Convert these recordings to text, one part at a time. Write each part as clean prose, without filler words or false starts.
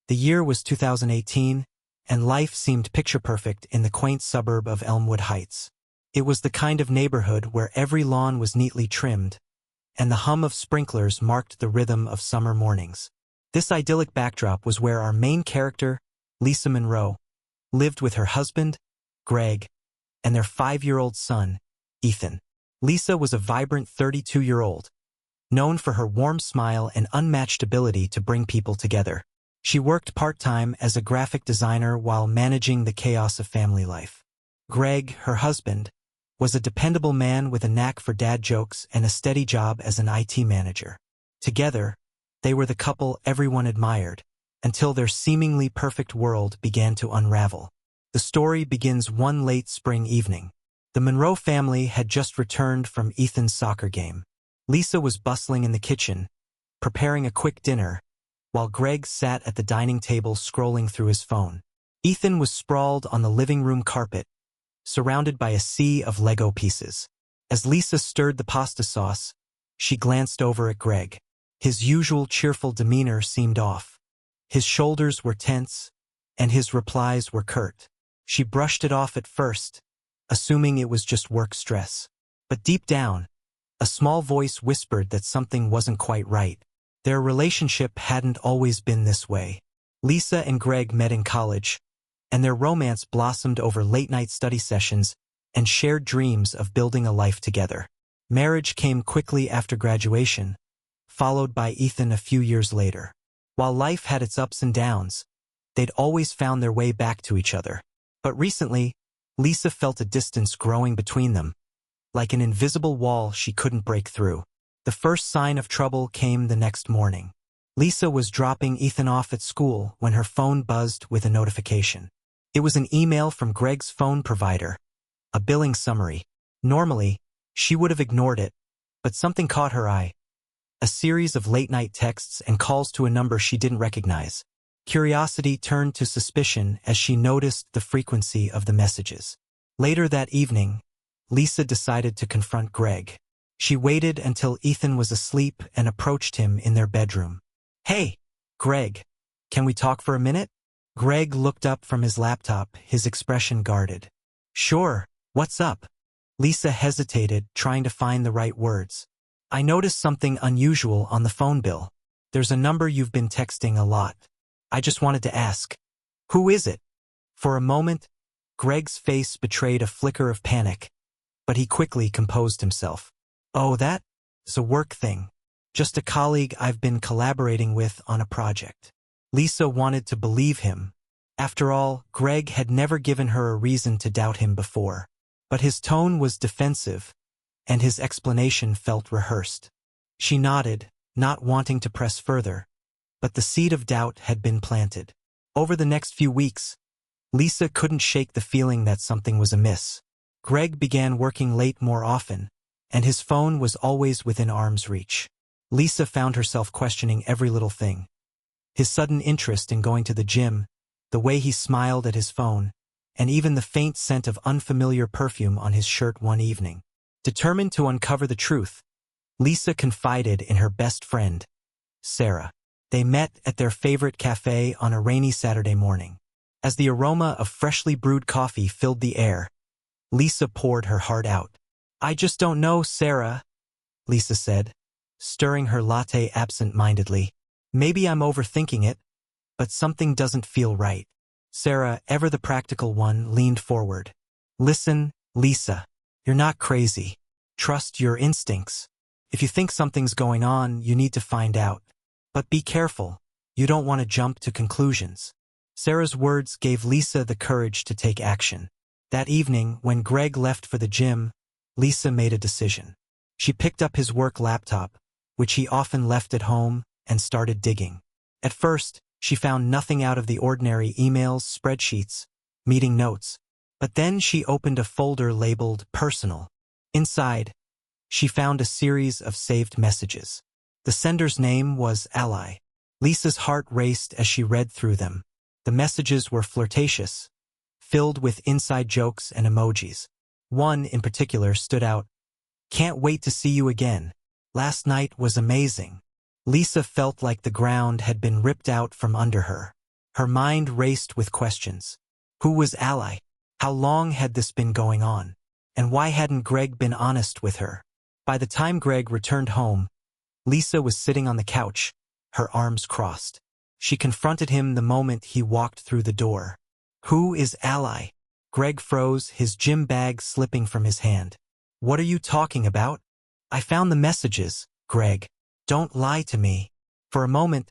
The year was 2018, and life seemed picture-perfect in the quaint suburb of Elmwood Heights. It was the kind of neighborhood where every lawn was neatly trimmed, and the hum of sprinklers marked the rhythm of summer mornings. This idyllic backdrop was where our main character, Lisa Monroe, lived with her husband, Greg, and their 5-year-old son, Ethan. Lisa was a vibrant 32-year-old, known for her warm smile and unmatched ability to bring people together. She worked part-time as a graphic designer while managing the chaos of family life. Greg, her husband, was a dependable man with a knack for dad jokes and a steady job as an IT manager. Together, they were the couple everyone admired, until their seemingly perfect world began to unravel. The story begins one late spring evening. The Monroe family had just returned from Ethan's soccer game. Lisa was bustling in the kitchen, preparing a quick dinner, while Greg sat at the dining table scrolling through his phone. Ethan was sprawled on the living room carpet, surrounded by a sea of Lego pieces. As Lisa stirred the pasta sauce, she glanced over at Greg. His usual cheerful demeanor seemed off. His shoulders were tense, and his replies were curt. She brushed it off at first, assuming it was just work stress. But deep down, a small voice whispered that something wasn't quite right. Their relationship hadn't always been this way. Lisa and Greg met in college, and their romance blossomed over late-night study sessions and shared dreams of building a life together. Marriage came quickly after graduation, followed by Ethan a few years later. While life had its ups and downs, they'd always found their way back to each other. But recently, Lisa felt a distance growing between them, like an invisible wall she couldn't break through. The first sign of trouble came the next morning. Lisa was dropping Ethan off at school when her phone buzzed with a notification. It was an email from Greg's phone provider, a billing summary. Normally, she would have ignored it, but something caught her eye. A series of late-night texts and calls to a number she didn't recognize. Curiosity turned to suspicion as she noticed the frequency of the messages. Later that evening, Lisa decided to confront Greg. She waited until Ethan was asleep and approached him in their bedroom. "Hey, Greg, can we talk for a minute?" Greg looked up from his laptop, his expression guarded. "Sure, what's up?" Lisa hesitated, trying to find the right words. "I noticed something unusual on the phone bill. There's a number you've been texting a lot. I just wanted to ask, who is it?" For a moment, Greg's face betrayed a flicker of panic, but he quickly composed himself. "Oh, that's a work thing. Just a colleague I've been collaborating with on a project." Lisa wanted to believe him. After all, Greg had never given her a reason to doubt him before. But his tone was defensive, and his explanation felt rehearsed. She nodded, not wanting to press further, but the seed of doubt had been planted. Over the next few weeks, Lisa couldn't shake the feeling that something was amiss. Greg began working late more often, and his phone was always within arm's reach. Lisa found herself questioning every little thing. His sudden interest in going to the gym, the way he smiled at his phone, and even the faint scent of unfamiliar perfume on his shirt one evening. Determined to uncover the truth, Lisa confided in her best friend, Sarah. They met at their favorite cafe on a rainy Saturday morning. As the aroma of freshly brewed coffee filled the air, Lisa poured her heart out. "I just don't know, Sarah," Lisa said, stirring her latte absent-mindedly. "Maybe I'm overthinking it, but something doesn't feel right." Sarah, ever the practical one, leaned forward. "Listen, Lisa, you're not crazy. Trust your instincts. If you think something's going on, you need to find out. But be careful. You don't want to jump to conclusions." Sarah's words gave Lisa the courage to take action. That evening, when Greg left for the gym, Lisa made a decision. She picked up his work laptop, which he often left at home, and started digging. At first, she found nothing out of the ordinary: emails, spreadsheets, meeting notes. But then she opened a folder labeled Personal. Inside, she found a series of saved messages. The sender's name was Ally. Lisa's heart raced as she read through them. The messages were flirtatious, filled with inside jokes and emojis. One in particular stood out. "Can't wait to see you again. Last night was amazing." Lisa felt like the ground had been ripped out from under her. Her mind raced with questions. Who was Ally? How long had this been going on? And why hadn't Greg been honest with her? By the time Greg returned home, Lisa was sitting on the couch, her arms crossed. She confronted him the moment he walked through the door. Who is Ally? Greg froze, his gym bag slipping from his hand. What are you talking about? I found the messages, Greg. Don't lie to me. For a moment,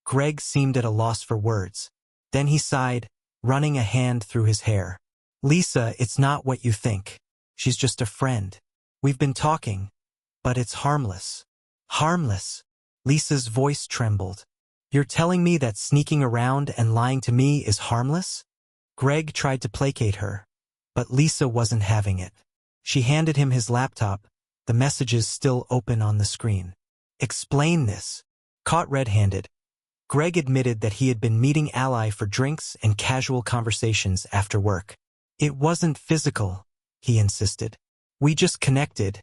Greg seemed at a loss for words. Then he sighed, running a hand through his hair. Lisa, it's not what you think. She's just a friend. We've been talking, but it's harmless. Harmless? Lisa's voice trembled. You're telling me that sneaking around and lying to me is harmless? Greg tried to placate her, but Lisa wasn't having it. She handed him his laptop, the messages still open on the screen. Explain this. Caught red-handed, Greg admitted that he had been meeting Ally for drinks and casual conversations after work. It wasn't physical, he insisted. We just connected,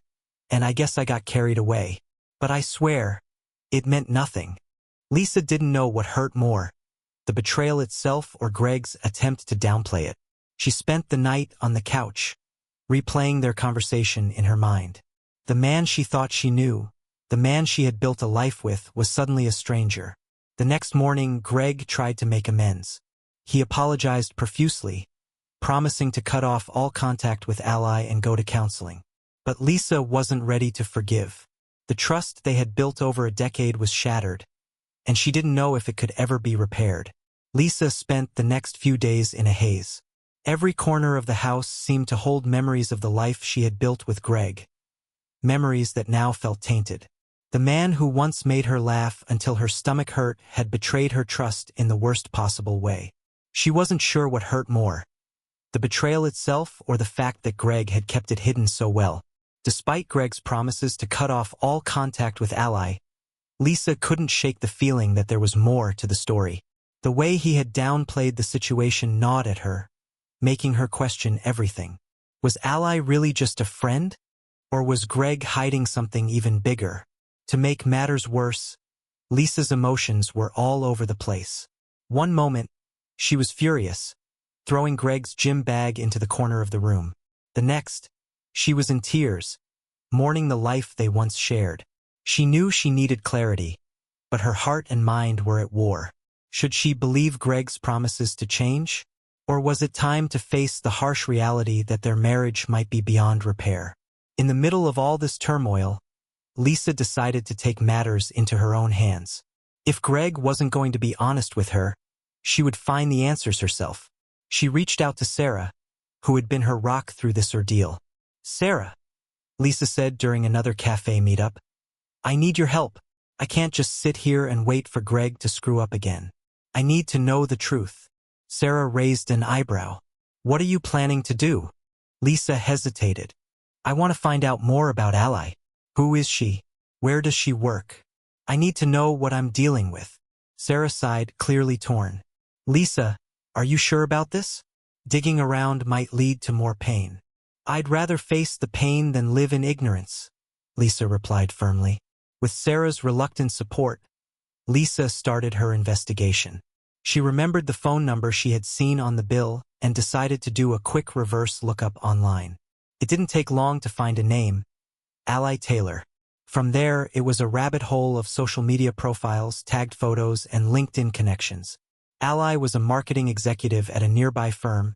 and I guess I got carried away. But I swear, it meant nothing. Lisa didn't know what hurt more, the betrayal itself or Greg's attempt to downplay it. She spent the night on the couch, replaying their conversation in her mind. The man she thought she knew, the man she had built a life with, was suddenly a stranger. The next morning, Greg tried to make amends. He apologized profusely, promising to cut off all contact with Ally and go to counseling. But Lisa wasn't ready to forgive. The trust they had built over a decade was shattered, and she didn't know if it could ever be repaired. Lisa spent the next few days in a haze. Every corner of the house seemed to hold memories of the life she had built with Greg. Memories that now felt tainted. The man who once made her laugh until her stomach hurt had betrayed her trust in the worst possible way. She wasn't sure what hurt more, the betrayal itself or the fact that Greg had kept it hidden so well. Despite Greg's promises to cut off all contact with Ally, Lisa couldn't shake the feeling that there was more to the story. The way he had downplayed the situation gnawed at her, making her question everything. Was Ally really just a friend? Or was Greg hiding something even bigger? To make matters worse, Lisa's emotions were all over the place. One moment, she was furious, throwing Greg's gym bag into the corner of the room. The next, she was in tears, mourning the life they once shared. She knew she needed clarity, but her heart and mind were at war. Should she believe Greg's promises to change? Or was it time to face the harsh reality that their marriage might be beyond repair? In the middle of all this turmoil, Lisa decided to take matters into her own hands. If Greg wasn't going to be honest with her, she would find the answers herself. She reached out to Sarah, who had been her rock through this ordeal. Sarah, Lisa said during another cafe meetup, I need your help. I can't just sit here and wait for Greg to screw up again. I need to know the truth. Sarah raised an eyebrow. What are you planning to do? Lisa hesitated. I want to find out more about Ally. Who is she? Where does she work? I need to know what I'm dealing with. Sarah sighed, clearly torn. Lisa, are you sure about this? Digging around might lead to more pain. I'd rather face the pain than live in ignorance, Lisa replied firmly. With Sarah's reluctant support, Lisa started her investigation. She remembered the phone number she had seen on the bill and decided to do a quick reverse lookup online. It didn't take long to find a name, Ally Taylor. From there, it was a rabbit hole of social media profiles, tagged photos, and LinkedIn connections. Ally was a marketing executive at a nearby firm,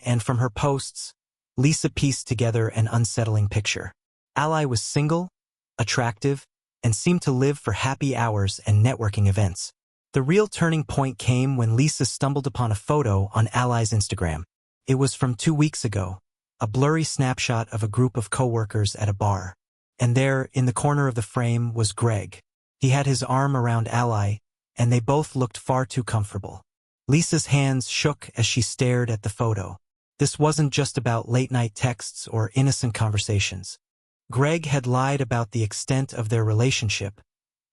and from her posts, Lisa pieced together an unsettling picture. Ally was single, attractive, and seemed to live for happy hours and networking events. The real turning point came when Lisa stumbled upon a photo on Ally's Instagram. It was from 2 weeks ago, a blurry snapshot of a group of coworkers at a bar. And there, in the corner of the frame, was Greg. He had his arm around Ally, and they both looked far too comfortable. Lisa's hands shook as she stared at the photo. This wasn't just about late-night texts or innocent conversations. Greg had lied about the extent of their relationship,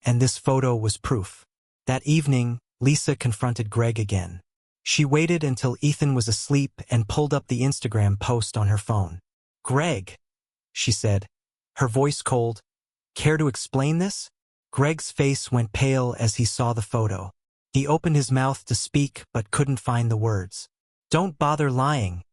and this photo was proof. That evening, Lisa confronted Greg again. She waited until Ethan was asleep and pulled up the Instagram post on her phone. Greg, she said, her voice cold. Care to explain this? Greg's face went pale as he saw the photo. He opened his mouth to speak but couldn't find the words. "Don't bother lying,"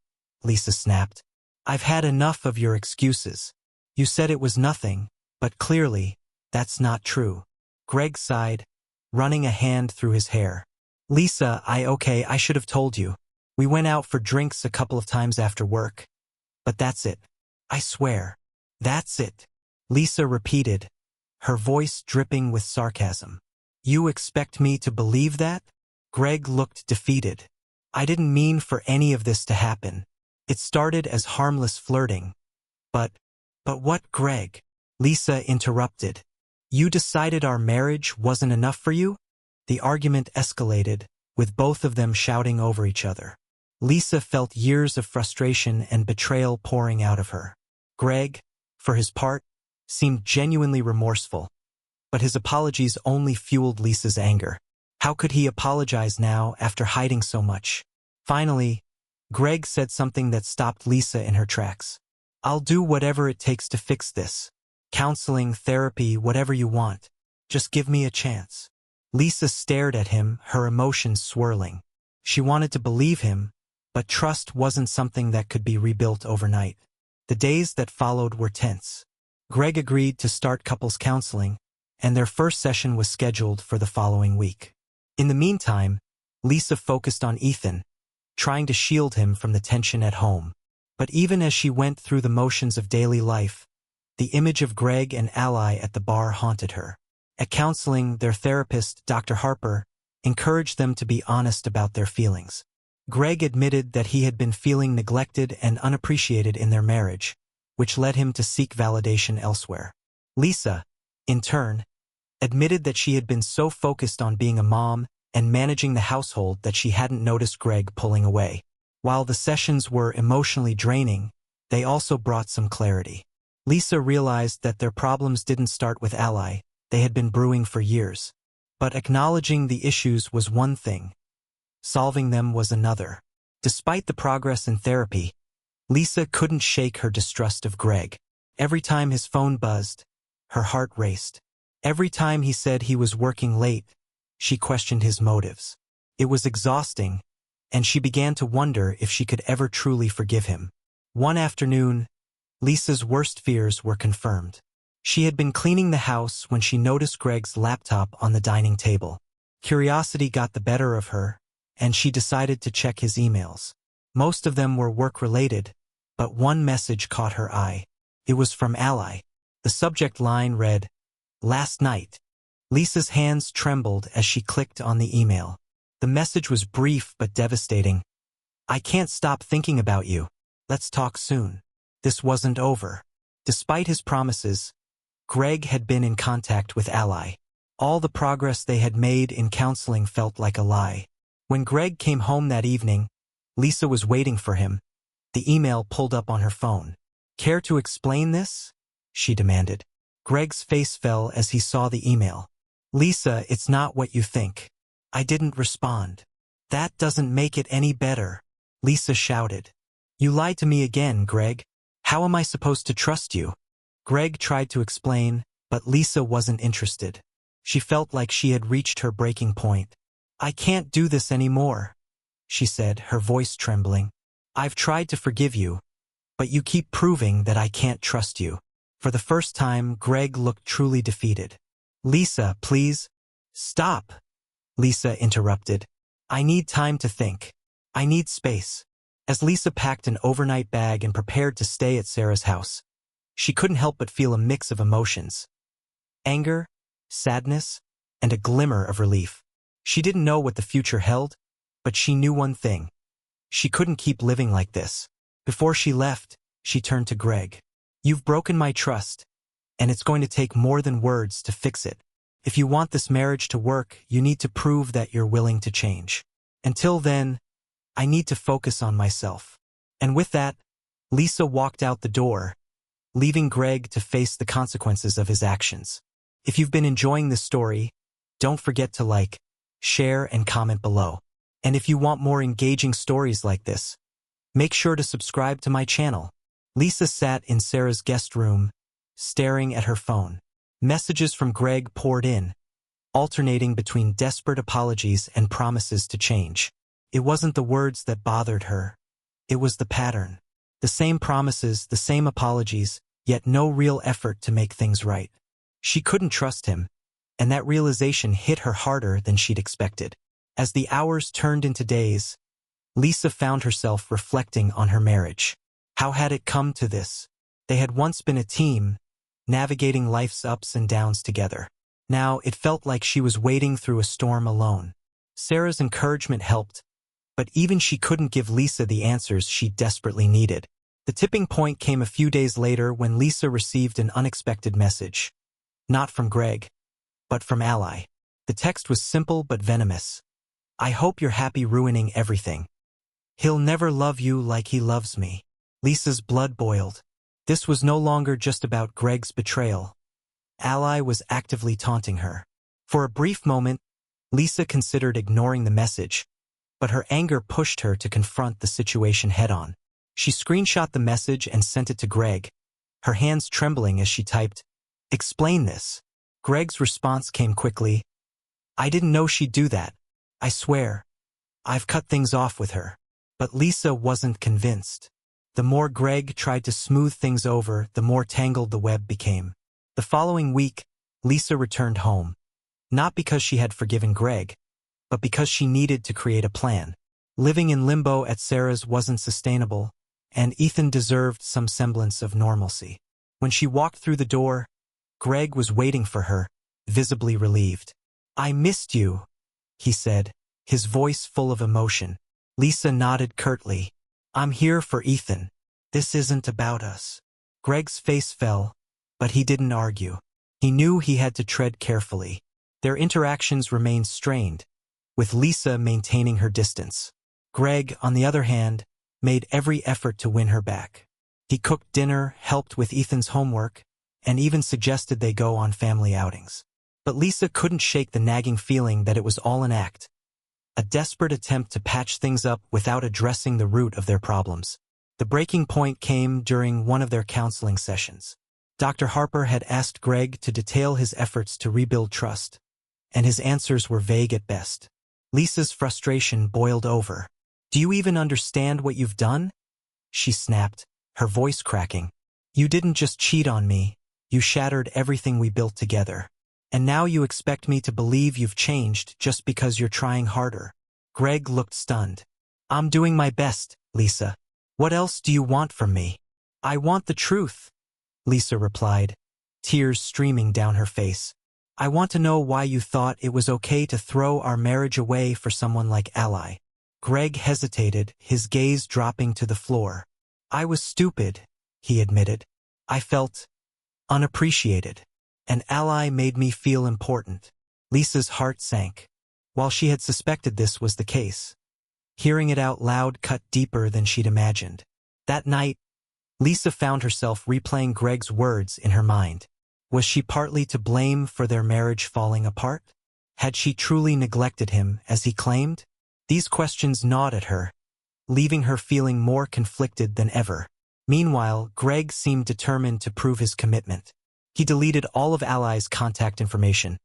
Lisa snapped. "I've had enough of your excuses. You said it was nothing, but clearly, that's not true." Greg sighed, running a hand through his hair. "Lisa, I should have told you. We went out for drinks a couple of times after work. But that's it. I swear. That's it," Lisa repeated, her voice dripping with sarcasm. "You expect me to believe that?" Greg looked defeated. "I didn't mean for any of this to happen. It started as harmless flirting. But what, Greg?" Lisa interrupted. "You decided our marriage wasn't enough for you?" The argument escalated, with both of them shouting over each other. Lisa felt years of frustration and betrayal pouring out of her. Greg, for his part, seemed genuinely remorseful, but his apologies only fueled Lisa's anger. How could he apologize now after hiding so much? Finally, Greg said something that stopped Lisa in her tracks. "I'll do whatever it takes to fix this. Counseling, therapy, whatever you want. Just give me a chance." Lisa stared at him, her emotions swirling. She wanted to believe him, but trust wasn't something that could be rebuilt overnight. The days that followed were tense. Greg agreed to start couples counseling, and their first session was scheduled for the following week. In the meantime, Lisa focused on Ethan, trying to shield him from the tension at home. But even as she went through the motions of daily life, the image of Greg and Ally at the bar haunted her. At counseling, their therapist, Dr. Harper, encouraged them to be honest about their feelings. Greg admitted that he had been feeling neglected and unappreciated in their marriage, which led him to seek validation elsewhere. Lisa, in turn, admitted that she had been so focused on being a mom and managing the household that she hadn't noticed Greg pulling away. While the sessions were emotionally draining, they also brought some clarity. Lisa realized that their problems didn't start with Ally. They had been brewing for years. But acknowledging the issues was one thing. Solving them was another. Despite the progress in therapy, Lisa couldn't shake her distrust of Greg. Every time his phone buzzed, her heart raced. Every time he said he was working late, she questioned his motives. It was exhausting, and she began to wonder if she could ever truly forgive him. One afternoon, Lisa's worst fears were confirmed. She had been cleaning the house when she noticed Greg's laptop on the dining table. Curiosity got the better of her, and she decided to check his emails. Most of them were work-related, but one message caught her eye. It was from Ally. The subject line read, "Last night." Lisa's hands trembled as she clicked on the email. The message was brief but devastating. "I can't stop thinking about you. Let's talk soon." This wasn't over. Despite his promises, Greg had been in contact with Ally. All the progress they had made in counseling felt like a lie. When Greg came home that evening, Lisa was waiting for him. The email pulled up on her phone. "Care to explain this?" she demanded. Greg's face fell as he saw the email. "Lisa, it's not what you think. I didn't respond." "That doesn't make it any better," Lisa shouted. "You lied to me again, Greg. How am I supposed to trust you?" Greg tried to explain, but Lisa wasn't interested. She felt like she had reached her breaking point. "I can't do this anymore," she said, her voice trembling. "I've tried to forgive you, but you keep proving that I can't trust you." For the first time, Greg looked truly defeated. "Lisa, please, stop," Lisa interrupted. "I need time to think. I need space." As Lisa packed an overnight bag and prepared to stay at Sarah's house, she couldn't help but feel a mix of emotions. Anger, sadness, and a glimmer of relief. She didn't know what the future held, but she knew one thing. She couldn't keep living like this. Before she left, she turned to Greg. "You've broken my trust, and it's going to take more than words to fix it. If you want this marriage to work, you need to prove that you're willing to change. Until then, I need to focus on myself." And with that, Lisa walked out the door, leaving Greg to face the consequences of his actions. If you've been enjoying this story, don't forget to like, share, and comment below. And if you want more engaging stories like this, make sure to subscribe to my channel. Lisa sat in Sarah's guest room, staring at her phone. Messages from Greg poured in, alternating between desperate apologies and promises to change. It wasn't the words that bothered her. It was the pattern. The same promises, the same apologies, yet no real effort to make things right. She couldn't trust him, and that realization hit her harder than she'd expected. As the hours turned into days, Lisa found herself reflecting on her marriage. How had it come to this? They had once been a team, navigating life's ups and downs together. Now it felt like she was wading through a storm alone. Sarah's encouragement helped, but even she couldn't give Lisa the answers she desperately needed. The tipping point came a few days later when Lisa received an unexpected message. Not from Greg, but from Ally. The text was simple but venomous. "I hope you're happy ruining everything. He'll never love you like he loves me." Lisa's blood boiled. This was no longer just about Greg's betrayal. Ally was actively taunting her. For a brief moment, Lisa considered ignoring the message, but her anger pushed her to confront the situation head-on. She screenshot the message and sent it to Greg, her hands trembling as she typed, "Explain this." Greg's response came quickly. "I didn't know she'd do that. I swear. I've cut things off with her." But Lisa wasn't convinced. The more Greg tried to smooth things over, the more tangled the web became. The following week, Lisa returned home. Not because she had forgiven Greg, but because she needed to create a plan. Living in limbo at Sarah's wasn't sustainable, and Ethan deserved some semblance of normalcy. When she walked through the door, Greg was waiting for her, visibly relieved. "I missed you," he said, his voice full of emotion. Lisa nodded curtly. "I'm here for Ethan. This isn't about us." Greg's face fell, but he didn't argue. He knew he had to tread carefully. Their interactions remained strained, with Lisa maintaining her distance. Greg, on the other hand, made every effort to win her back. He cooked dinner, helped with Ethan's homework, and even suggested they go on family outings. But Lisa couldn't shake the nagging feeling that it was all an act, a desperate attempt to patch things up without addressing the root of their problems. The breaking point came during one of their counseling sessions. Dr. Harper had asked Greg to detail his efforts to rebuild trust, and his answers were vague at best. Lisa's frustration boiled over. "Do you even understand what you've done?" she snapped, her voice cracking. "You didn't just cheat on me, you shattered everything we built together. And now you expect me to believe you've changed just because you're trying harder." Greg looked stunned. "I'm doing my best, Lisa. What else do you want from me?" "I want the truth," Lisa replied, tears streaming down her face. "I want to know why you thought it was okay to throw our marriage away for someone like Ally." Greg hesitated, his gaze dropping to the floor. "I was stupid," he admitted. "I felt unappreciated. An Ally made me feel important." Lisa's heart sank. While she had suspected this was the case, hearing it out loud cut deeper than she'd imagined. That night, Lisa found herself replaying Greg's words in her mind. Was she partly to blame for their marriage falling apart? Had she truly neglected him, as he claimed? These questions gnawed at her, leaving her feeling more conflicted than ever. Meanwhile, Greg seemed determined to prove his commitment. He deleted all of Ally's contact information,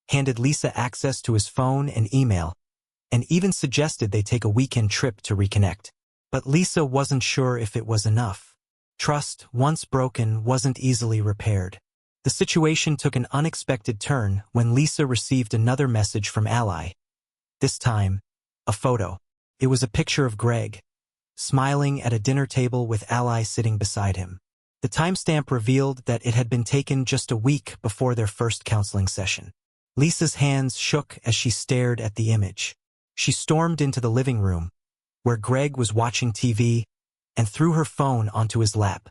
handed Lisa access to his phone and email, and even suggested they take a weekend trip to reconnect. But Lisa wasn't sure if it was enough. Trust, once broken, wasn't easily repaired. The situation took an unexpected turn when Lisa received another message from Ally. This time, a photo. It was a picture of Greg, smiling at a dinner table with Ally sitting beside him. The timestamp revealed that it had been taken just a week before their first counseling session. Lisa's hands shook as she stared at the image. She stormed into the living room, where Greg was watching TV, and threw her phone onto his lap.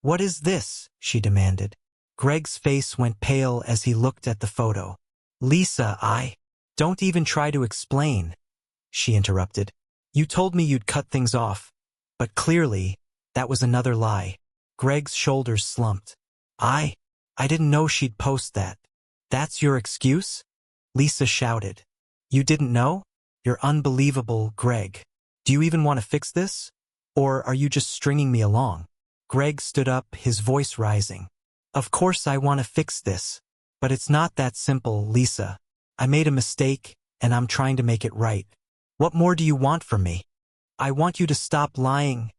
"What is this?" she demanded. Greg's face went pale as he looked at the photo. "Lisa, don't even try to explain," she interrupted. "You told me you'd cut things off, but clearly, that was another lie." Greg's shoulders slumped. I didn't know she'd post that." "That's your excuse?" Lisa shouted. "You didn't know? You're unbelievable, Greg. Do you even want to fix this? Or are you just stringing me along?" Greg stood up, his voice rising. "Of course I want to fix this. But it's not that simple, Lisa. I made a mistake, and I'm trying to make it right. What more do you want from me? I want you to stop lying,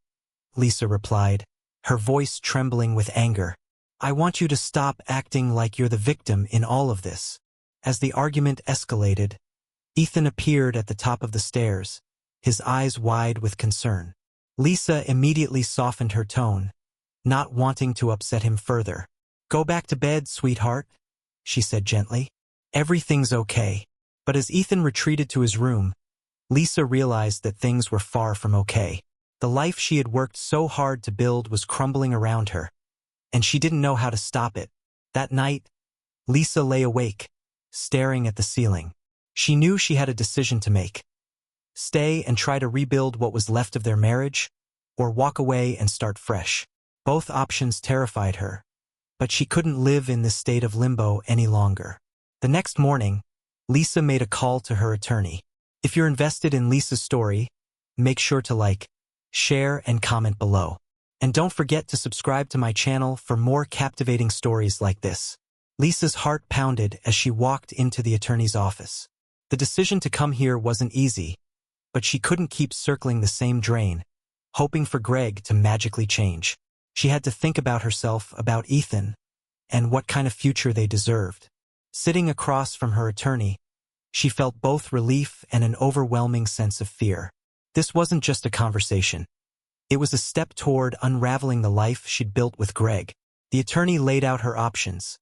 Lisa replied, her voice trembling with anger. I want you to stop acting like you're the victim in all of this. As the argument escalated, Ethan appeared at the top of the stairs, his eyes wide with concern. Lisa immediately softened her tone, not wanting to upset him further. Go back to bed, sweetheart, she said gently. Everything's okay. But as Ethan retreated to his room, Lisa realized that things were far from okay. The life she had worked so hard to build was crumbling around her, and she didn't know how to stop it. That night, Lisa lay awake, staring at the ceiling. She knew she had a decision to make. Stay and try to rebuild what was left of their marriage, or walk away and start fresh. Both options terrified her, but she couldn't live in this state of limbo any longer. The next morning, Lisa made a call to her attorney. If you're invested in Lisa's story, make sure to like, share, and comment below. And don't forget to subscribe to my channel for more captivating stories like this. Lisa's heart pounded as she walked into the attorney's office. The decision to come here wasn't easy, but she couldn't keep circling the same drain, hoping for Greg to magically change. She had to think about herself, about Ethan, and what kind of future they deserved. Sitting across from her attorney, she felt both relief and an overwhelming sense of fear. This wasn't just a conversation. It was a step toward unraveling the life she'd built with Greg. The attorney laid out her options,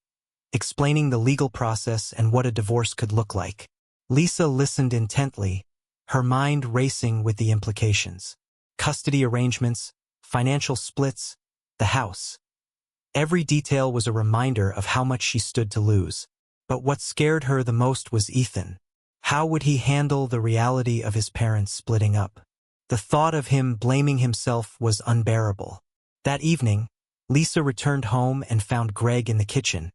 explaining the legal process and what a divorce could look like. Lisa listened intently, her mind racing with the implications. Custody arrangements, financial splits, the house. Every detail was a reminder of how much she stood to lose. But what scared her the most was Ethan. How would he handle the reality of his parents splitting up? The thought of him blaming himself was unbearable. That evening, Lisa returned home and found Greg in the kitchen,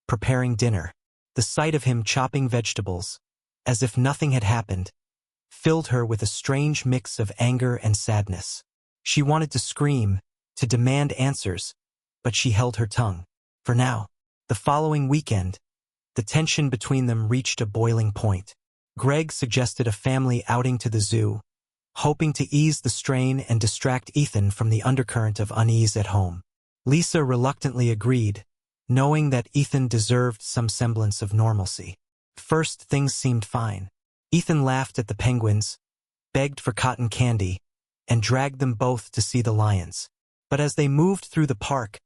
preparing dinner. The sight of him chopping vegetables, as if nothing had happened, filled her with a strange mix of anger and sadness. She wanted to scream, to demand answers, but she held her tongue. For now. The following weekend, the tension between them reached a boiling point. Greg suggested a family outing to the zoo, hoping to ease the strain and distract Ethan from the undercurrent of unease at home. Lisa reluctantly agreed, knowing that Ethan deserved some semblance of normalcy. First, things seemed fine. Ethan laughed at the penguins, begged for cotton candy, and dragged them both to see the lions. But as they moved through the park,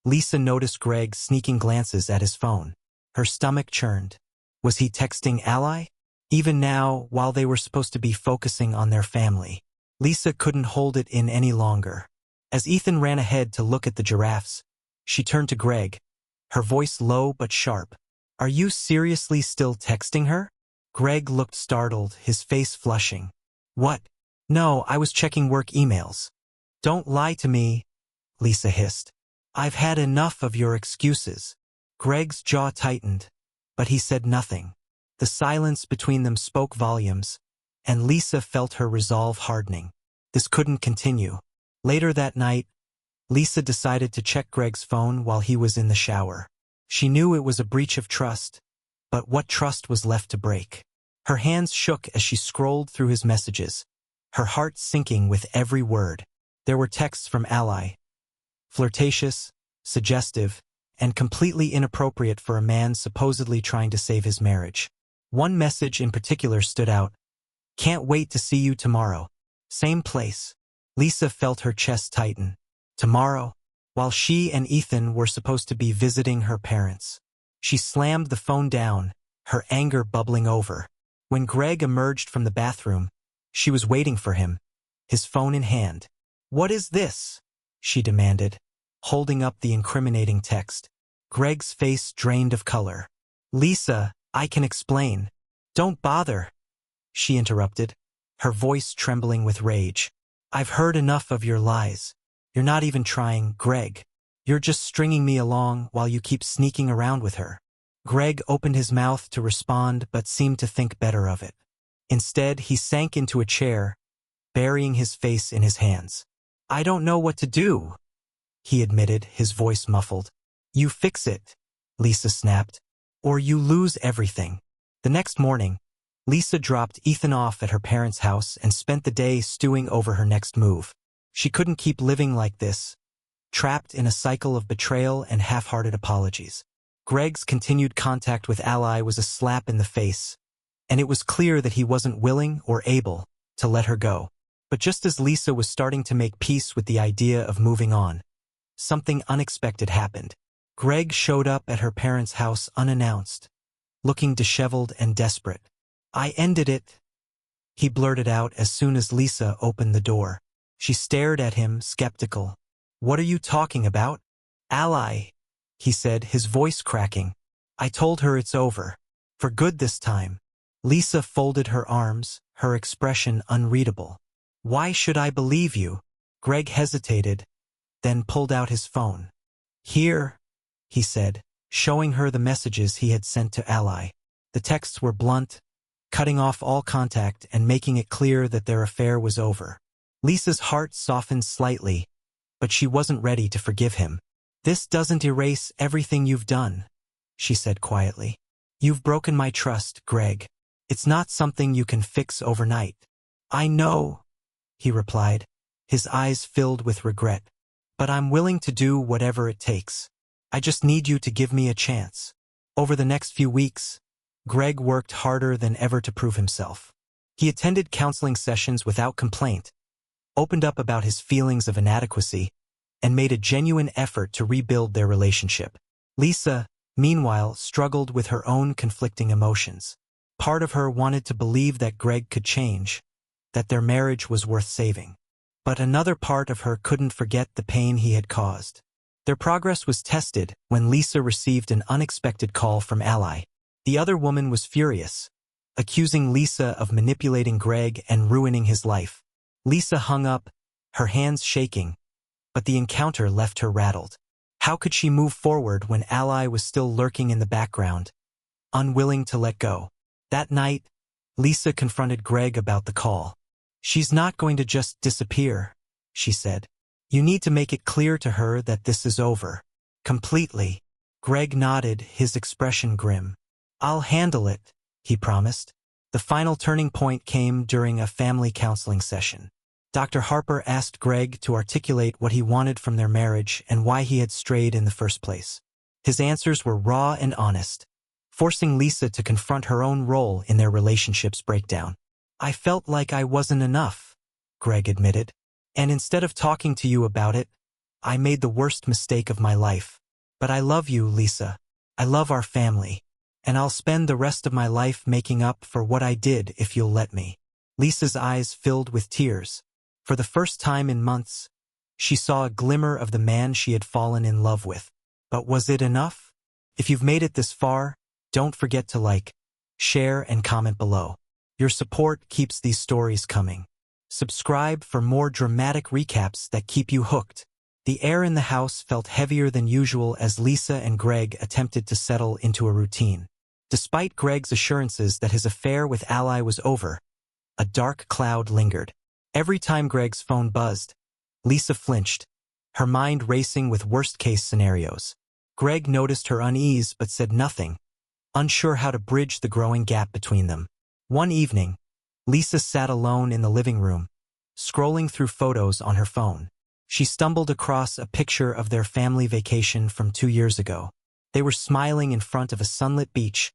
Lisa noticed Greg sneaking glances at his phone. Her stomach churned. Was he texting Ally? Even now, while they were supposed to be focusing on their family, Lisa couldn't hold it in any longer. As Ethan ran ahead to look at the giraffes, she turned to Greg, her voice low but sharp. Are you seriously still texting her? Greg looked startled, his face flushing. What? No, I was checking work emails. Don't lie to me, Lisa hissed. I've had enough of your excuses. Greg's jaw tightened, but he said nothing. The silence between them spoke volumes, and Lisa felt her resolve hardening. This couldn't continue. Later that night, Lisa decided to check Greg's phone while he was in the shower. She knew it was a breach of trust, but what trust was left to break? Her hands shook as she scrolled through his messages, her heart sinking with every word. There were texts from Ally, flirtatious, suggestive, and completely inappropriate for a man supposedly trying to save his marriage. One message in particular stood out. Can't wait to see you tomorrow. Same place. Lisa felt her chest tighten. Tomorrow, while she and Ethan were supposed to be visiting her parents. She slammed the phone down, her anger bubbling over. When Greg emerged from the bathroom, she was waiting for him, his phone in hand. What is this? She demanded, holding up the incriminating text. Greg's face drained of color. Lisa, I can explain. Don't bother, she interrupted, her voice trembling with rage. I've heard enough of your lies. You're not even trying, Greg. You're just stringing me along while you keep sneaking around with her. Greg opened his mouth to respond but seemed to think better of it. Instead, he sank into a chair, burying his face in his hands. I don't know what to do, he admitted, his voice muffled. You fix it, Lisa snapped, or you lose everything. The next morning, Lisa dropped Ethan off at her parents' house and spent the day stewing over her next move. She couldn't keep living like this, trapped in a cycle of betrayal and half-hearted apologies. Greg's continued contact with Ally was a slap in the face, and it was clear that he wasn't willing or able to let her go. But just as Lisa was starting to make peace with the idea of moving on, something unexpected happened. Greg showed up at her parents' house unannounced, looking disheveled and desperate. "I ended it," he blurted out as soon as Lisa opened the door. She stared at him, skeptical. "What are you talking about?" "Ally," he said, his voice cracking. "I told her it's over. For good this time." Lisa folded her arms, her expression unreadable. "Why should I believe you?" Greg hesitated, then pulled out his phone. "Here," he said, showing her the messages he had sent to Ally. The texts were blunt, cutting off all contact and making it clear that their affair was over. Lisa's heart softened slightly, but she wasn't ready to forgive him. "This doesn't erase everything you've done," she said quietly. "You've broken my trust, Greg. It's not something you can fix overnight." "I know," he replied, his eyes filled with regret. "But I'm willing to do whatever it takes. I just need you to give me a chance." Over the next few weeks, Greg worked harder than ever to prove himself. He attended counseling sessions without complaint, opened up about his feelings of inadequacy, and made a genuine effort to rebuild their relationship. Lisa, meanwhile, struggled with her own conflicting emotions. Part of her wanted to believe that Greg could change, that their marriage was worth saving. But another part of her couldn't forget the pain he had caused. Their progress was tested when Lisa received an unexpected call from Ally. The other woman was furious, accusing Lisa of manipulating Greg and ruining his life. Lisa hung up, her hands shaking, but the encounter left her rattled. How could she move forward when Ally was still lurking in the background, unwilling to let go? That night, Lisa confronted Greg about the call. "She's not going to just disappear," she said. "You need to make it clear to her that this is over. Completely." Greg nodded, his expression grim. "I'll handle it," he promised. The final turning point came during a family counseling session. Dr. Harper asked Greg to articulate what he wanted from their marriage and why he had strayed in the first place. His answers were raw and honest, forcing Lisa to confront her own role in their relationship's breakdown. "I felt like I wasn't enough," Greg admitted. "And instead of talking to you about it, I made the worst mistake of my life. But I love you, Lisa. I love our family. And I'll spend the rest of my life making up for what I did if you'll let me." Lisa's eyes filled with tears. For the first time in months, she saw a glimmer of the man she had fallen in love with. But was it enough? If you've made it this far, don't forget to like, share, and comment below. Your support keeps these stories coming. Subscribe for more dramatic recaps that keep you hooked. The air in the house felt heavier than usual as Lisa and Greg attempted to settle into a routine. Despite Greg's assurances that his affair with Ally was over, a dark cloud lingered. Every time Greg's phone buzzed, Lisa flinched, her mind racing with worst-case scenarios. Greg noticed her unease but said nothing, unsure how to bridge the growing gap between them. One evening, Lisa sat alone in the living room, scrolling through photos on her phone. She stumbled across a picture of their family vacation from 2 years ago. They were smiling in front of a sunlit beach,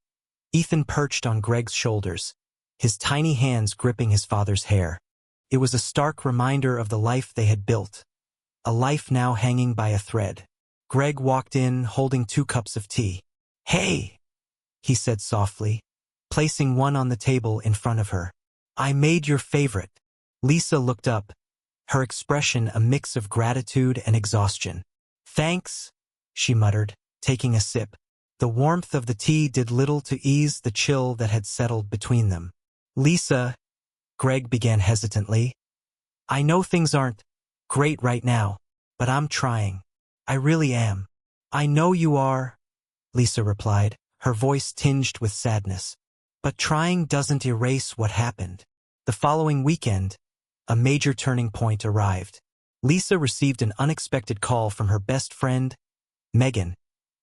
Ethan perched on Greg's shoulders, his tiny hands gripping his father's hair. It was a stark reminder of the life they had built, a life now hanging by a thread. Greg walked in, holding 2 cups of tea. "Hey," he said softly, placing one on the table in front of her. "I made your favorite." Lisa looked up, her expression a mix of gratitude and exhaustion. "Thanks," she muttered, taking a sip. The warmth of the tea did little to ease the chill that had settled between them. "Lisa," Greg began hesitantly, "I know things aren't great right now, but I'm trying. I really am." "I know you are," Lisa replied, her voice tinged with sadness. "But trying doesn't erase what happened." The following weekend, a major turning point arrived. Lisa received an unexpected call from her best friend, Megan,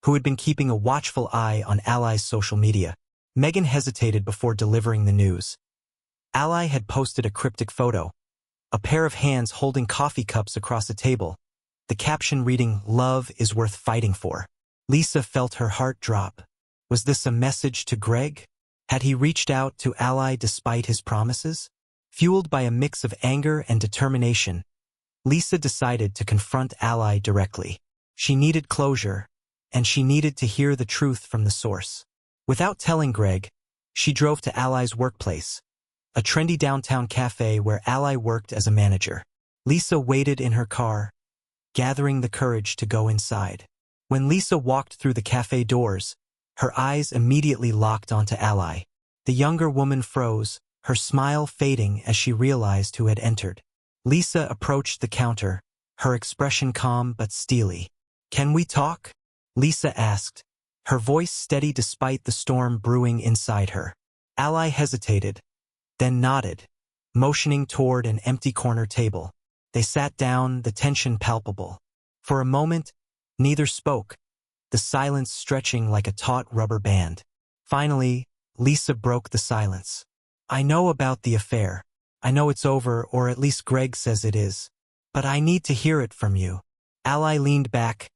who had been keeping a watchful eye on Ally's social media. Megan hesitated before delivering the news. Ally had posted a cryptic photo, a pair of hands holding coffee cups across a table, the caption reading, "Love is worth fighting for." Lisa felt her heart drop. Was this a message to Greg? Had he reached out to Ally despite his promises? Fueled by a mix of anger and determination, Lisa decided to confront Ally directly. She needed closure, and she needed to hear the truth from the source. Without telling Greg, she drove to Ally's workplace, a trendy downtown cafe where Ally worked as a manager. Lisa waited in her car, gathering the courage to go inside. When Lisa walked through the cafe doors, her eyes immediately locked onto Ally. The younger woman froze, her smile fading as she realized who had entered. Lisa approached the counter, her expression calm but steely. "Can we talk?" Lisa asked, her voice steady despite the storm brewing inside her. Ally hesitated, then nodded, motioning toward an empty corner table. They sat down, the tension palpable. For a moment, neither spoke, the silence stretching like a taut rubber band. Finally, Lisa broke the silence. "I know about the affair. I know it's over, or at least Greg says it is. But I need to hear it from you." Ally leaned back,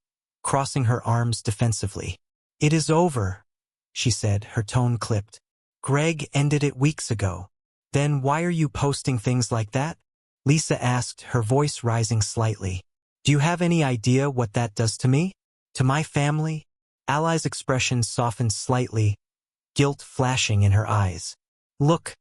crossing her arms defensively. "It is over," she said, her tone clipped. "Greg ended it weeks ago." "Then why are you posting things like that?" Lisa asked, her voice rising slightly. "Do you have any idea what that does to me? To my family?" Ally's expression softened slightly, guilt flashing in her eyes. "Look,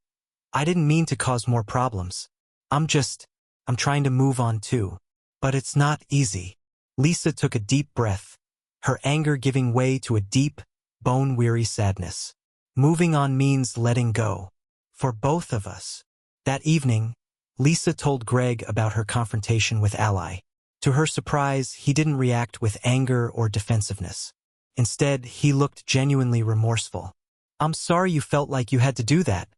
I didn't mean to cause more problems. I'm trying to move on too. But it's not easy." Lisa took a deep breath, her anger giving way to a deep, bone-weary sadness. Moving on means letting go. For both of us. That evening, Lisa told Greg about her confrontation with Ally. To her surprise, he didn't react with anger or defensiveness. Instead, he looked genuinely remorseful. "I'm sorry you felt like you had to do that,"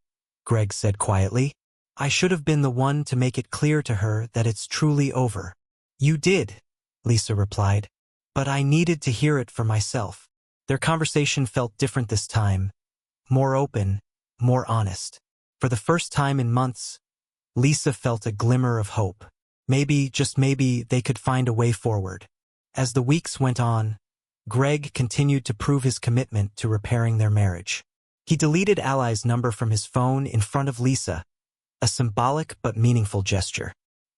Greg said quietly. "I should have been the one to make it clear to her that it's truly over." "You did," Lisa replied, "but I needed to hear it for myself." Their conversation felt different this time, more open, more honest. For the first time in months, Lisa felt a glimmer of hope. Maybe, just maybe, they could find a way forward. As the weeks went on, Greg continued to prove his commitment to repairing their marriage. He deleted Ally's number from his phone in front of Lisa, a symbolic but meaningful gesture.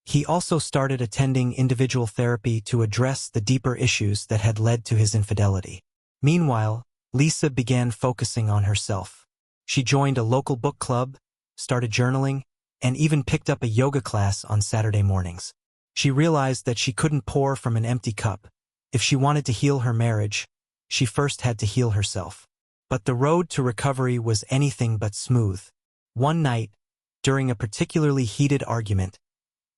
He also started attending individual therapy to address the deeper issues that had led to his infidelity. Meanwhile, Lisa began focusing on herself. She joined a local book club, started journaling, and even picked up a yoga class on Saturday mornings. She realized that she couldn't pour from an empty cup. If she wanted to heal her marriage, she first had to heal herself. But the road to recovery was anything but smooth. One night, during a particularly heated argument,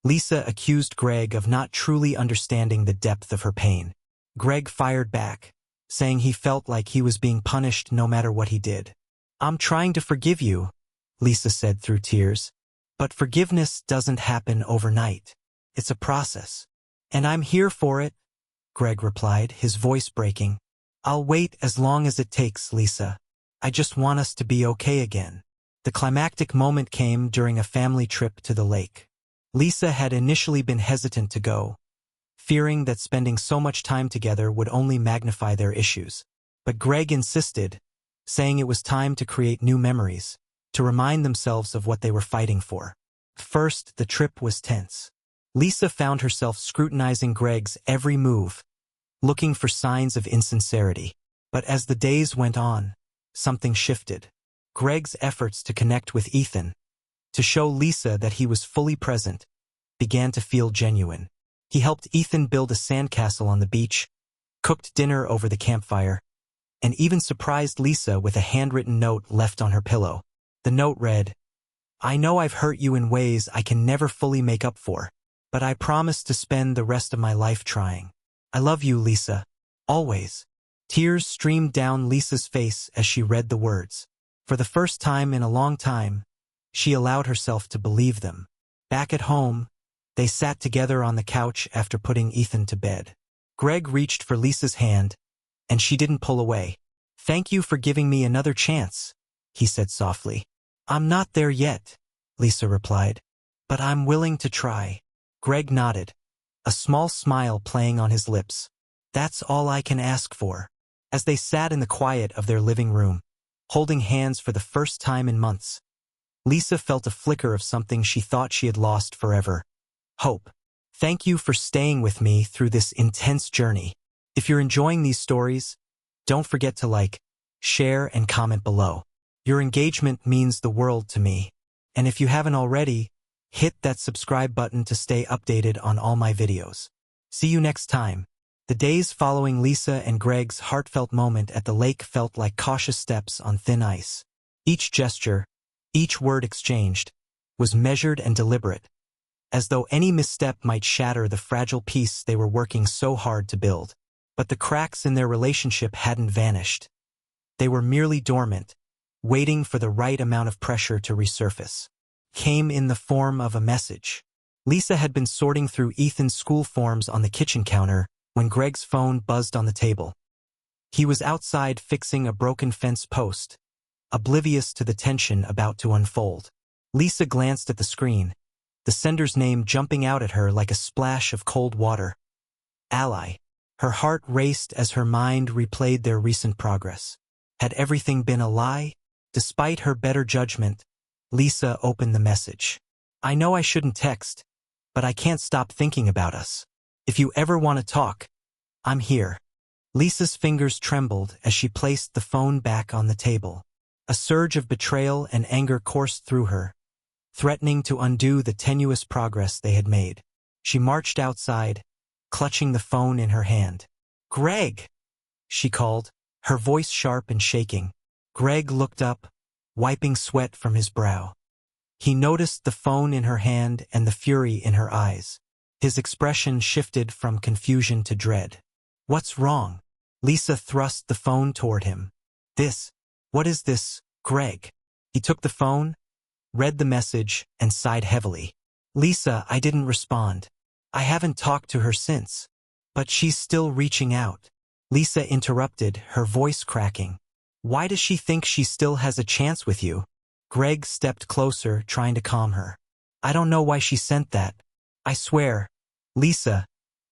Lisa accused Greg of not truly understanding the depth of her pain. Greg fired back, saying he felt like he was being punished no matter what he did. "I'm trying to forgive you," Lisa said through tears. "But forgiveness doesn't happen overnight. It's a process. And I'm here for it," Greg replied, his voice breaking. "I'll wait as long as it takes, Lisa. I just want us to be okay again." The climactic moment came during a family trip to the lake. Lisa had initially been hesitant to go, fearing that spending so much time together would only magnify their issues. But Greg insisted, saying it was time to create new memories, to remind themselves of what they were fighting for. First, the trip was tense. Lisa found herself scrutinizing Greg's every move, looking for signs of insincerity. But as the days went on, something shifted. Greg's efforts to connect with Ethan, to show Lisa that he was fully present, began to feel genuine. He helped Ethan build a sandcastle on the beach, cooked dinner over the campfire, and even surprised Lisa with a handwritten note left on her pillow. The note read, "I know I've hurt you in ways I can never fully make up for, but I promise to spend the rest of my life trying. I love you, Lisa. Always." Tears streamed down Lisa's face as she read the words. For the first time in a long time, she allowed herself to believe them. Back at home, they sat together on the couch after putting Ethan to bed. Greg reached for Lisa's hand, and she didn't pull away. "Thank you for giving me another chance," he said softly. I'm not there yet, Lisa replied. But I'm willing to try. Greg nodded, a small smile playing on his lips. That's all I can ask for. As they sat in the quiet of their living room, holding hands for the first time in months, Lisa felt a flicker of something she thought she had lost forever. Hope. Thank you for staying with me through this intense journey. If you're enjoying these stories, don't forget to like, share, and comment below. Your engagement means the world to me. And if you haven't already, hit that subscribe button to stay updated on all my videos. See you next time. The days following Lisa and Greg's heartfelt moment at the lake felt like cautious steps on thin ice. Each gesture, each word exchanged, was measured and deliberate, as though any misstep might shatter the fragile peace they were working so hard to build. But the cracks in their relationship hadn't vanished. They were merely dormant, waiting for the right amount of pressure to resurface. Came in the form of a message. Lisa had been sorting through Ethan's school forms on the kitchen counter when Greg's phone buzzed on the table. He was outside fixing a broken fence post, oblivious to the tension about to unfold. Lisa glanced at the screen, the sender's name jumping out at her like a splash of cold water. Ally. Her heart raced as her mind replayed their recent progress. Had everything been a lie? Despite her better judgment, Lisa opened the message. I know I shouldn't text, but I can't stop thinking about us. If you ever want to talk, I'm here. Lisa's fingers trembled as she placed the phone back on the table. A surge of betrayal and anger coursed through her, threatening to undo the tenuous progress they had made. She marched outside, clutching the phone in her hand. Greg! She called, her voice sharp and shaking. Greg looked up, wiping sweat from his brow. He noticed the phone in her hand and the fury in her eyes. His expression shifted from confusion to dread. What's wrong? Lisa thrust the phone toward him. What is this, Greg? He took the phone, read the message, and sighed heavily. Lisa, I didn't respond. I haven't talked to her since. But she's still reaching out. Lisa interrupted, her voice cracking. Why does she think she still has a chance with you? Greg stepped closer, trying to calm her. I don't know why she sent that. I swear. Lisa,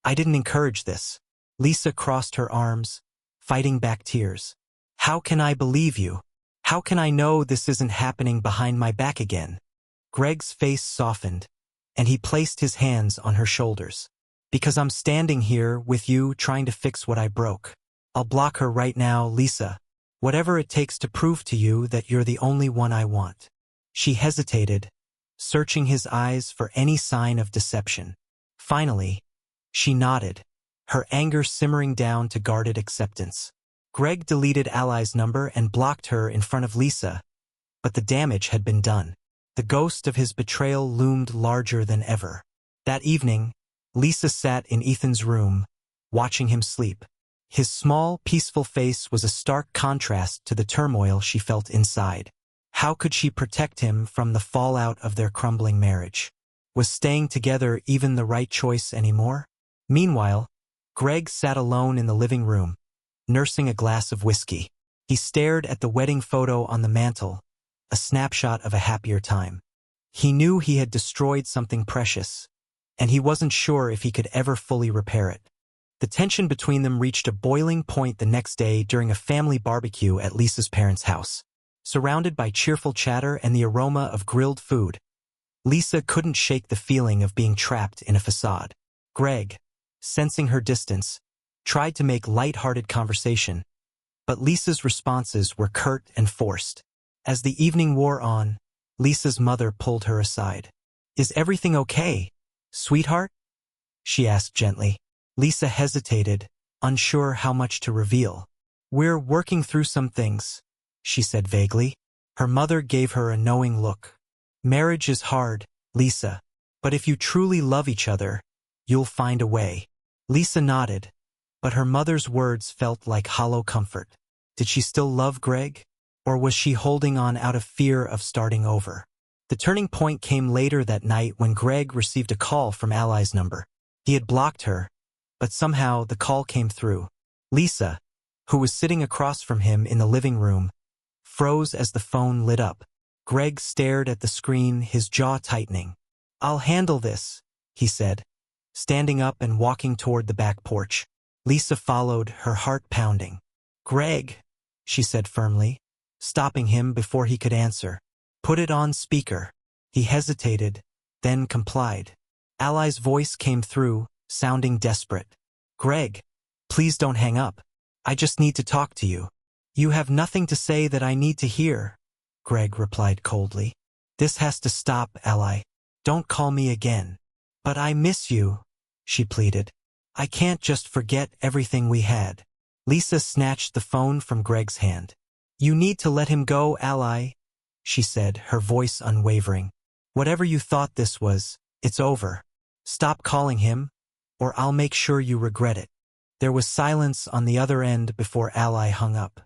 I didn't encourage this. Lisa crossed her arms, fighting back tears. How can I believe you? How can I know this isn't happening behind my back again? Greg's face softened, and he placed his hands on her shoulders. Because I'm standing here with you trying to fix what I broke. I'll block her right now, Lisa. Whatever it takes to prove to you that you're the only one I want. She hesitated, searching his eyes for any sign of deception. Finally, she nodded, her anger simmering down to guarded acceptance. Greg deleted Ally's number and blocked her in front of Lisa, but the damage had been done. The ghost of his betrayal loomed larger than ever. That evening, Lisa sat in Ethan's room, watching him sleep. His small, peaceful face was a stark contrast to the turmoil she felt inside. How could she protect him from the fallout of their crumbling marriage? Was staying together even the right choice anymore? Meanwhile, Greg sat alone in the living room, nursing a glass of whiskey. He stared at the wedding photo on the mantel, a snapshot of a happier time. He knew he had destroyed something precious, and he wasn't sure if he could ever fully repair it. The tension between them reached a boiling point the next day during a family barbecue at Lisa's parents' house. Surrounded by cheerful chatter and the aroma of grilled food, Lisa couldn't shake the feeling of being trapped in a facade. Greg, sensing her distance, tried to make light-hearted conversation, but Lisa's responses were curt and forced. As the evening wore on, Lisa's mother pulled her aside. Is everything okay, sweetheart? She asked gently. Lisa hesitated, unsure how much to reveal. We're working through some things, she said vaguely. Her mother gave her a knowing look. Marriage is hard, Lisa, but if you truly love each other, you'll find a way. Lisa nodded, but her mother's words felt like hollow comfort. Did she still love Greg? Or was she holding on out of fear of starting over? The turning point came later that night when Greg received a call from Ally's number. He had blocked her, but somehow the call came through. Lisa, who was sitting across from him in the living room, froze as the phone lit up. Greg stared at the screen, his jaw tightening. "I'll handle this," he said, standing up and walking toward the back porch. Lisa followed, her heart pounding. "Greg," she said firmly, stopping him before he could answer. "Put it on speaker." He hesitated, then complied. Ally's voice came through, sounding desperate. "Greg, please don't hang up. I just need to talk to you." "You have nothing to say that I need to hear," Greg replied coldly. "This has to stop, Ally. Don't call me again." "But I miss you," she pleaded. "I can't just forget everything we had." Lisa snatched the phone from Greg's hand. "You need to let him go, Ally," she said, her voice unwavering. "Whatever you thought this was, it's over. Stop calling him, or I'll make sure you regret it." There was silence on the other end before Ally hung up.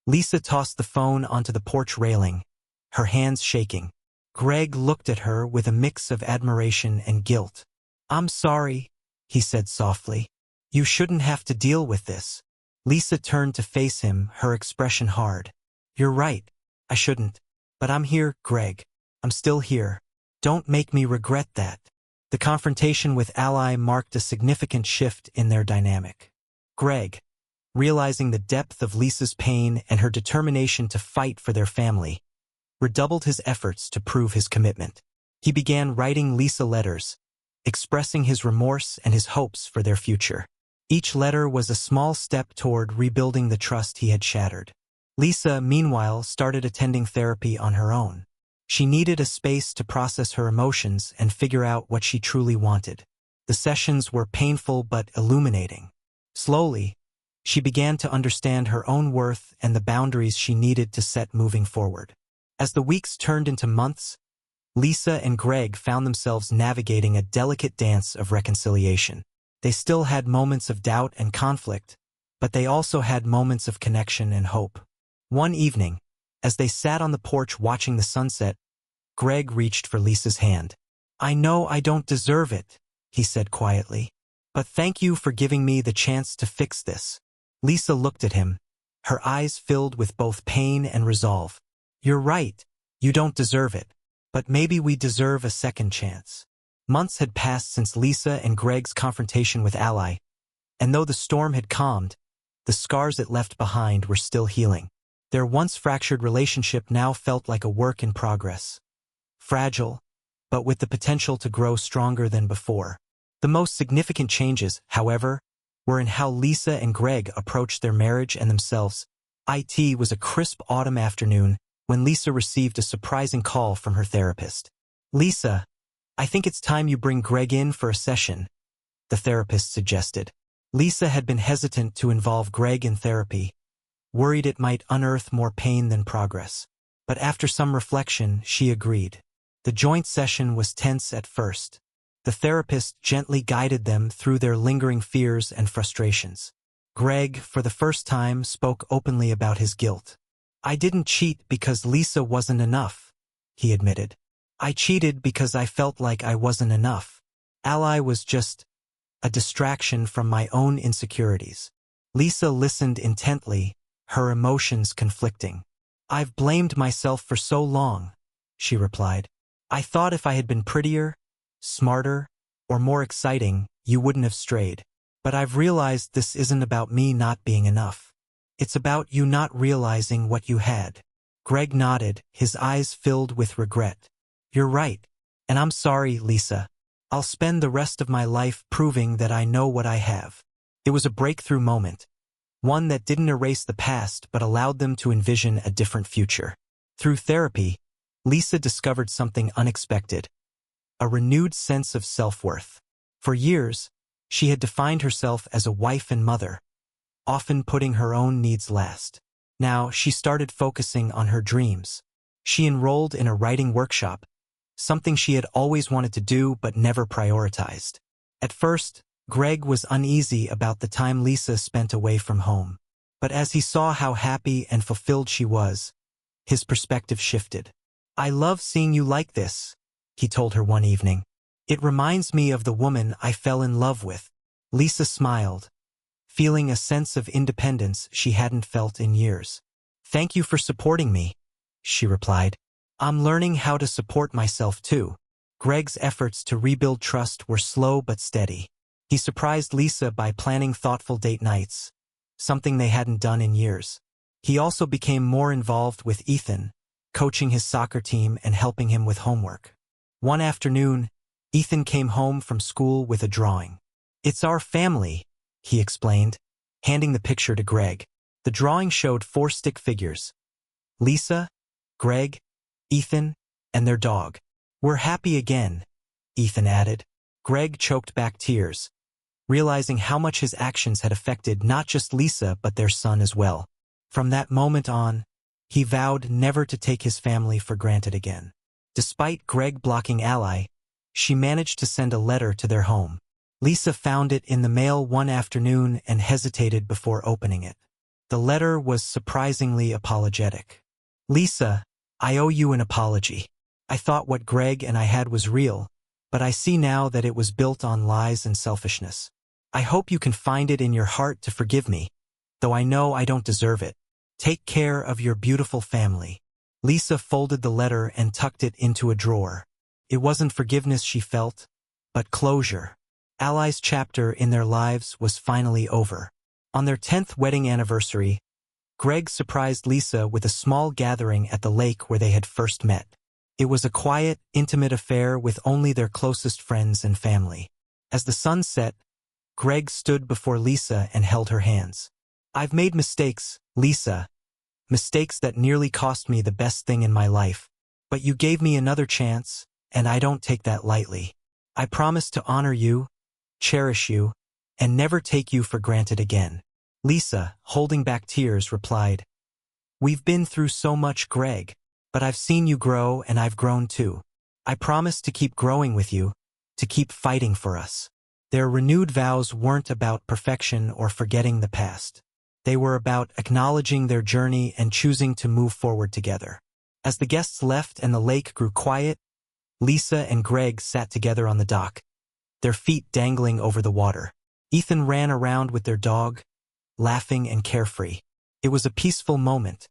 Lisa tossed the phone onto the porch railing, her hands shaking. Greg looked at her with a mix of admiration and guilt. "I'm sorry," he said softly. "You shouldn't have to deal with this." Lisa turned to face him, her expression hard. "You're right. I shouldn't. But I'm here, Greg. I'm still here. Don't make me regret that." The confrontation with Ally marked a significant shift in their dynamic. Greg, realizing the depth of Lisa's pain and her determination to fight for their family, redoubled his efforts to prove his commitment. He began writing Lisa letters, expressing his remorse and his hopes for their future. Each letter was a small step toward rebuilding the trust he had shattered. Lisa, meanwhile, started attending therapy on her own. She needed a space to process her emotions and figure out what she truly wanted. The sessions were painful but illuminating. Slowly, she began to understand her own worth and the boundaries she needed to set moving forward. As the weeks turned into months, Lisa and Greg found themselves navigating a delicate dance of reconciliation. They still had moments of doubt and conflict, but they also had moments of connection and hope. One evening, as they sat on the porch watching the sunset, Greg reached for Lisa's hand. "I know I don't deserve it," he said quietly, "but thank you for giving me the chance to fix this." Lisa looked at him, her eyes filled with both pain and resolve. "You're right, you don't deserve it, but maybe we deserve a second chance." Months had passed since Lisa and Greg's confrontation with Ally, and though the storm had calmed, the scars it left behind were still healing. Their once fractured relationship now felt like a work in progress. Fragile, but with the potential to grow stronger than before. The most significant changes, however, were in how Lisa and Greg approached their marriage and themselves. It was a crisp autumn afternoon when Lisa received a surprising call from her therapist. "Lisa, I think it's time you bring Greg in for a session," the therapist suggested. Lisa had been hesitant to involve Greg in therapy, worried it might unearth more pain than progress. But after some reflection, she agreed. The joint session was tense at first. The therapist gently guided them through their lingering fears and frustrations. Greg, for the first time, spoke openly about his guilt. "I didn't cheat because Lisa wasn't enough," he admitted. "I cheated because I felt like I wasn't enough. Ally was just a distraction from my own insecurities." Lisa listened intently, her emotions conflicting. "I've blamed myself for so long," she replied. "I thought if I had been prettier, smarter, or more exciting, you wouldn't have strayed. But I've realized this isn't about me not being enough. It's about you not realizing what you had." Greg nodded, his eyes filled with regret. "You're right, and I'm sorry, Lisa. I'll spend the rest of my life proving that I know what I have." It was a breakthrough moment, one that didn't erase the past but allowed them to envision a different future. Through therapy, Lisa discovered something unexpected, a renewed sense of self-worth. For years, she had defined herself as a wife and mother, often putting her own needs last. Now, she started focusing on her dreams. She enrolled in a writing workshop, something she had always wanted to do but never prioritized. At first, Greg was uneasy about the time Lisa spent away from home. But as he saw how happy and fulfilled she was, his perspective shifted. "I love seeing you like this," he told her one evening. "It reminds me of the woman I fell in love with." Lisa smiled, feeling a sense of independence she hadn't felt in years. "Thank you for supporting me," she replied. I'm learning how to support myself too. Greg's efforts to rebuild trust were slow but steady. He surprised Lisa by planning thoughtful date nights, something they hadn't done in years. He also became more involved with Ethan, coaching his soccer team and helping him with homework. One afternoon, Ethan came home from school with a drawing. It's our family, he explained, handing the picture to Greg. The drawing showed 4 stick figures: Lisa, Greg, Ethan, and their dog. We're happy again, Ethan added. Greg choked back tears, realizing how much his actions had affected not just Lisa but their son as well. From that moment on, he vowed never to take his family for granted again. Despite Greg blocking Ally, she managed to send a letter to their home. Lisa found it in the mail one afternoon and hesitated before opening it. The letter was surprisingly apologetic. Lisa, I owe you an apology. I thought what Greg and I had was real, but I see now that it was built on lies and selfishness. I hope you can find it in your heart to forgive me, though I know I don't deserve it. Take care of your beautiful family. Lisa folded the letter and tucked it into a drawer. It wasn't forgiveness she felt, but closure. Ally's chapter in their lives was finally over. On their 10th wedding anniversary, Greg surprised Lisa with a small gathering at the lake where they had first met. It was a quiet, intimate affair with only their closest friends and family. As the sun set, Greg stood before Lisa and held her hands. I've made mistakes, Lisa. Mistakes that nearly cost me the best thing in my life. But you gave me another chance, and I don't take that lightly. I promise to honor you, cherish you, and never take you for granted again. Lisa, holding back tears, replied, We've been through so much, Greg, but I've seen you grow and I've grown too. I promise to keep growing with you, to keep fighting for us. Their renewed vows weren't about perfection or forgetting the past. They were about acknowledging their journey and choosing to move forward together. As the guests left and the lake grew quiet, Lisa and Greg sat together on the dock, their feet dangling over the water. Ethan ran around with their dog, laughing and carefree. It was a peaceful moment,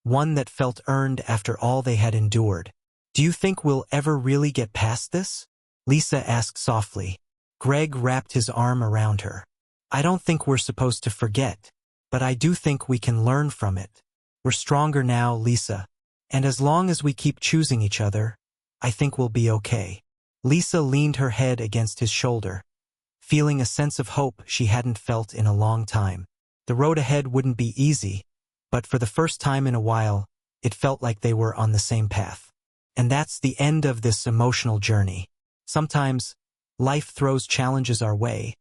one that felt earned after all they had endured. Do you think we'll ever really get past this? Lisa asked softly. Greg wrapped his arm around her. I don't think we're supposed to forget, but I do think we can learn from it. We're stronger now, Lisa, and as long as we keep choosing each other, I think we'll be okay. Lisa leaned her head against his shoulder, feeling a sense of hope she hadn't felt in a long time. The road ahead wouldn't be easy, but for the first time in a while, it felt like they were on the same path. And that's the end of this emotional journey. Sometimes, life throws challenges our way,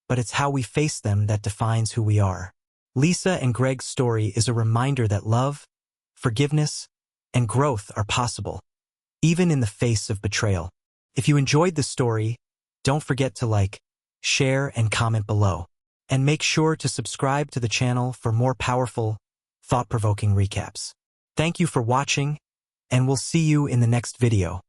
but it's how we face them that defines who we are. Lisa and Greg's story is a reminder that love, forgiveness, and growth are possible, even in the face of betrayal. If you enjoyed this story, don't forget to like, share, and comment below. And make sure to subscribe to the channel for more powerful, thought-provoking recaps. Thank you for watching, and we'll see you in the next video.